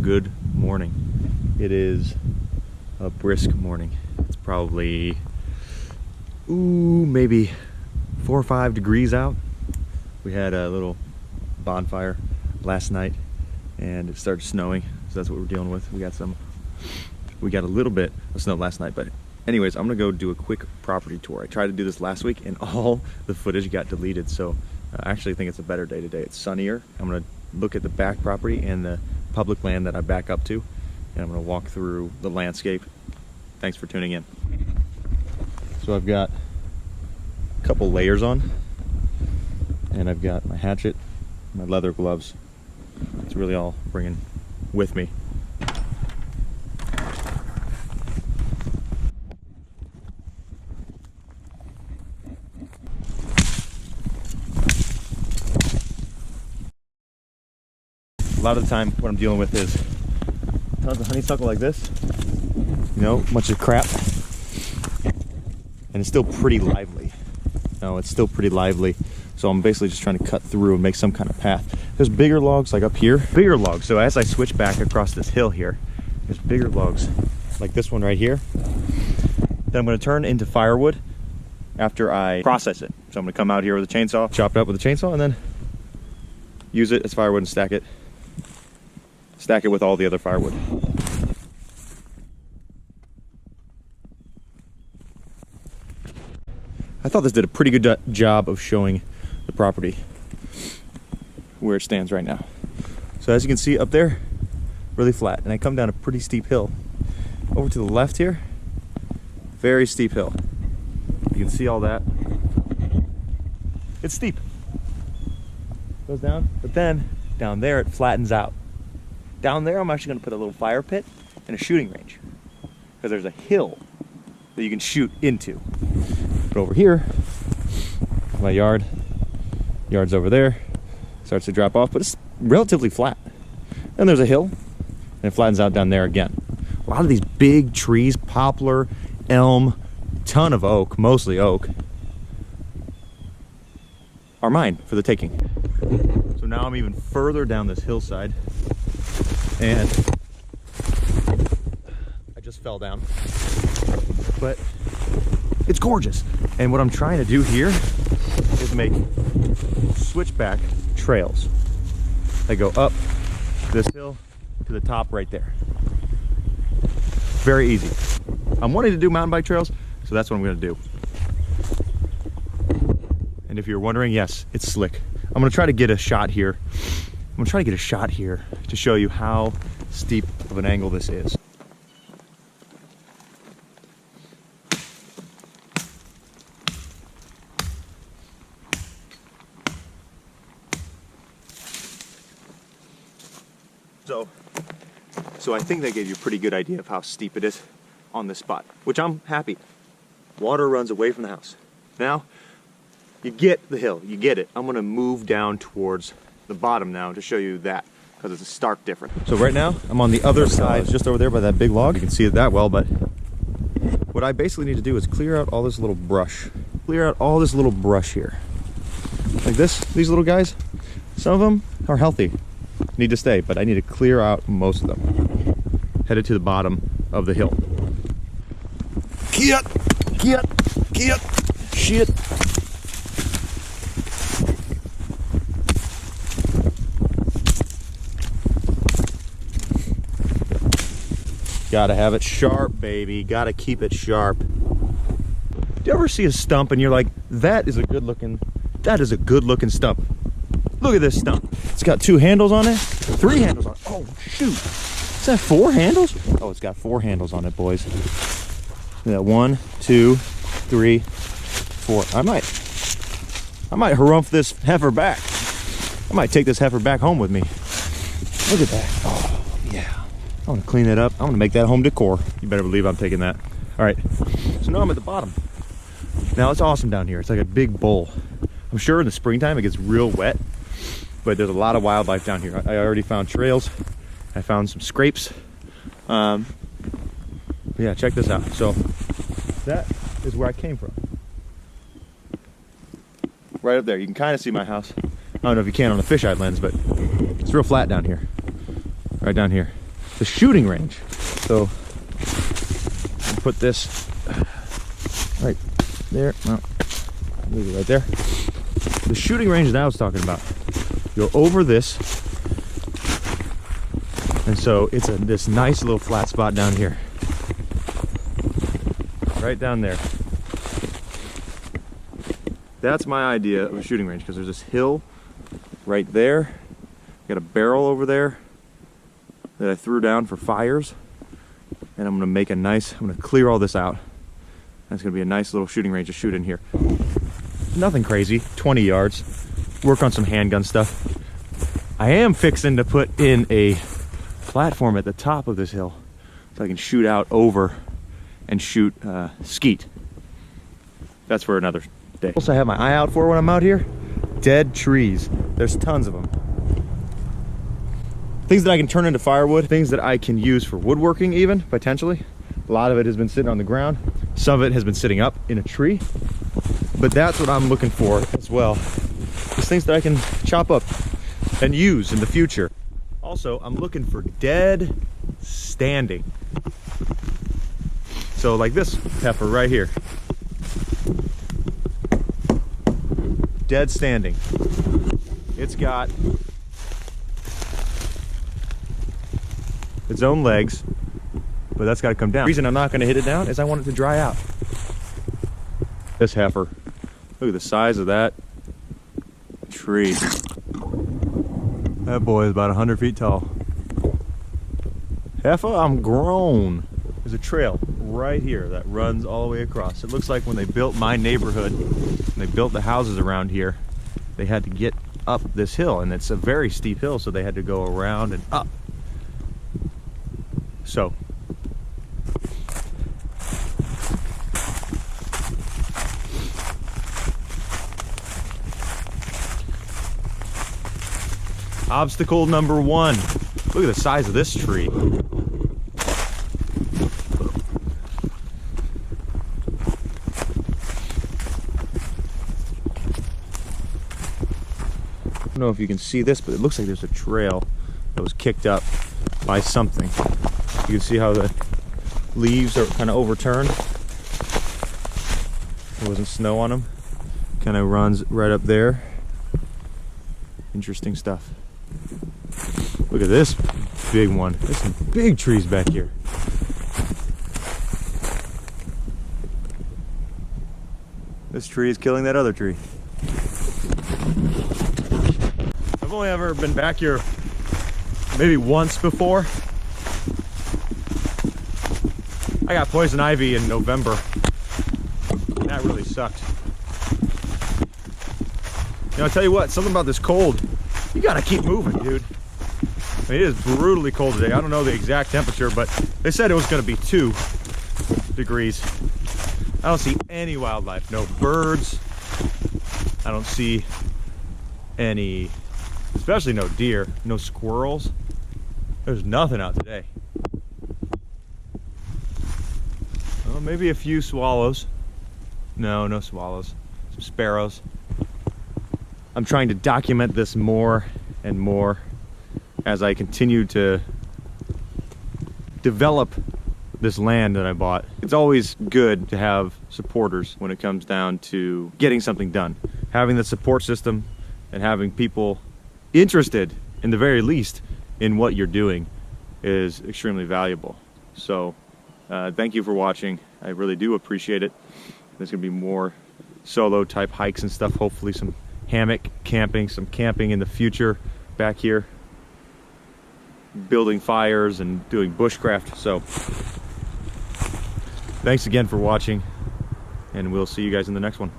good morning. It is a brisk morning. It's probably, maybe 4 or 5 degrees out. We had a little bonfire last night and it started snowing, so that's what we're dealing with. We got a little bit of snow last night, but anyways, I'm gonna go do a quick property tour. I tried to do this last week and all the footage got deleted, so I actually think it's a better day today. It's sunnier. I'm gonna look at the back property and the public land that I back up to, and I'm gonna walk through the landscape. Thanks for tuning in. So I've got a couple layers on, and I've got my hatchet, my leather gloves. It's really all bringing with me. A lot of the time what I'm dealing with is tons of honeysuckle like this, you know, a bunch of crap, and it's still pretty lively. It's still pretty lively. So I'm basically just trying to cut through and make some kind of path. There's bigger logs like up here, bigger logs. So as I switch back across this hill here, there's bigger logs like this one right here. Then I'm gonna turn into firewood after I process it. So I'm gonna come out here with a chainsaw, chop it up with a chainsaw, and then use it as firewood and stack it with all the other firewood. I thought this did a pretty good job of showing the property where it stands right now. So as you can see up there, really flat, and I come down a pretty steep hill. Over to the left here, very steep hill. You can see all that. It's steep. Goes down, but then down there it flattens out. Down there I'm actually gonna put a little fire pit and a shooting range, because there's a hill that you can shoot into. But over here, my yard's over there, starts to drop off, but it's relatively flat. Then there's a hill, and it flattens out down there again. A lot of these big trees, poplar, elm, ton of oak, mostly oak, are mine for the taking. So now I'm even further down this hillside, and I just fell down, but it's gorgeous. And what I'm trying to do here is make switchback trails that go up this hill to the top right there. Very easy. I'm wanting to do mountain bike trails, so that's what I'm gonna do. And if you're wondering, yes, it's slick. I'm gonna try to get a shot here. I'm gonna try to get a shot here to show you how steep of an angle this is. So I think they gave you a pretty good idea of how steep it is on this spot, which I'm happy. Water runs away from the house. Now, you get the hill, you get it. I'm gonna move down towards the bottom now to show you that, because it's a stark difference. So right now, I'm on the other side, just over there by that big log. You can see it that well, but what I basically need to do is clear out all this little brush. Clear out all this little brush here. Like this, these little guys, some of them are healthy, need to stay, but I need to clear out most of them. Headed to the bottom of the hill. Shit. Gotta have it sharp, baby. Gotta keep it sharp. Do you ever see a stump and you're like, that is a good looking stump? Look at this stump. It's got 2 handles on it, 3 handles on it. Oh, shoot. Is that 4 handles? Oh, it's got 4 handles on it, boys. Yeah, 1, 2, 3, 4. I might harumph this heifer back. I might take this heifer back home with me. Look at that. Oh, yeah. I want to clean it up. I want to make that home decor. You better believe I'm taking that. All right. So now I'm at the bottom. Now it's awesome down here. It's like a big bowl. I'm sure in the springtime it gets real wet, but there's a lot of wildlife down here. I already found trails. I found some scrapes. Yeah, check this out. So that is where I came from. Right up there. You can kind of see my house. I don't know if you can on the fisheye lens, but it's real flat down here. Right down here. the shooting range. So put this right there. No, leave it right there. The shooting range that I was talking about. Go over this, and so it's this nice little flat spot down here, right down there. That's my idea of a shooting range, because there's this hill right there. Got a barrel over there that I threw down for fires, and I'm gonna make a nice, I'm gonna clear all this out. That's gonna be a nice little shooting range to shoot in here. Nothing crazy, 20 yards. Work on some handgun stuff. I am fixing to put in a platform at the top of this hill so I can shoot out over and shoot skeet. That's for another day. Also, I have my eye out for when I'm out here. Dead trees. There's tons of them. Things that I can turn into firewood, things that I can use for woodworking even, potentially. A lot of it has been sitting on the ground. Some of it has been sitting up in a tree. But that's what I'm looking for as well. These things that I can chop up and use in the future. Also, I'm looking for dead standing. So like this heifer right here. Dead standing. It's got its own legs, but that's got to come down. The reason I'm not going to hit it down is I want it to dry out. This heifer. Look at the size of that tree. That boy is about 100 feet tall. Heifer, I'm grown. There's a trail right here that runs all the way across. It looks like when they built my neighborhood, when they built the houses around here, they had to get up this hill, and it's a very steep hill, so they had to go around and up. So obstacle number one. Look at the size of this tree. I don't know if you can see this, but it looks like there's a trail that was kicked up by something. You can see how the leaves are kind of overturned. There wasn't snow on them. Kind of runs right up there. Interesting stuff. Look at this big one. There's some big trees back here. This tree is killing that other tree. I've only ever been back here maybe once before. I got poison ivy in November. That really sucked. You know, I'll tell you what, something about this cold, you gotta keep moving, dude. I mean, it is brutally cold today. I don't know the exact temperature, but they said it was gonna be 2 degrees. I don't see any wildlife, no birds. I don't see any, especially no deer, no squirrels. There's nothing out today. Well, maybe a few swallows. No, no swallows. Some sparrows. I'm trying to document this more and more as I continue to develop this land that I bought. It's always good to have supporters when it comes down to getting something done. Having the support system and having people interested, in the very least, in what you're doing is extremely valuable. So thank you for watching. I really do appreciate it. There's gonna be more solo type hikes and stuff, hopefully some hammock camping, some camping in the future back here, building fires and doing bushcraft. So thanks again for watching, and we'll see you guys in the next one.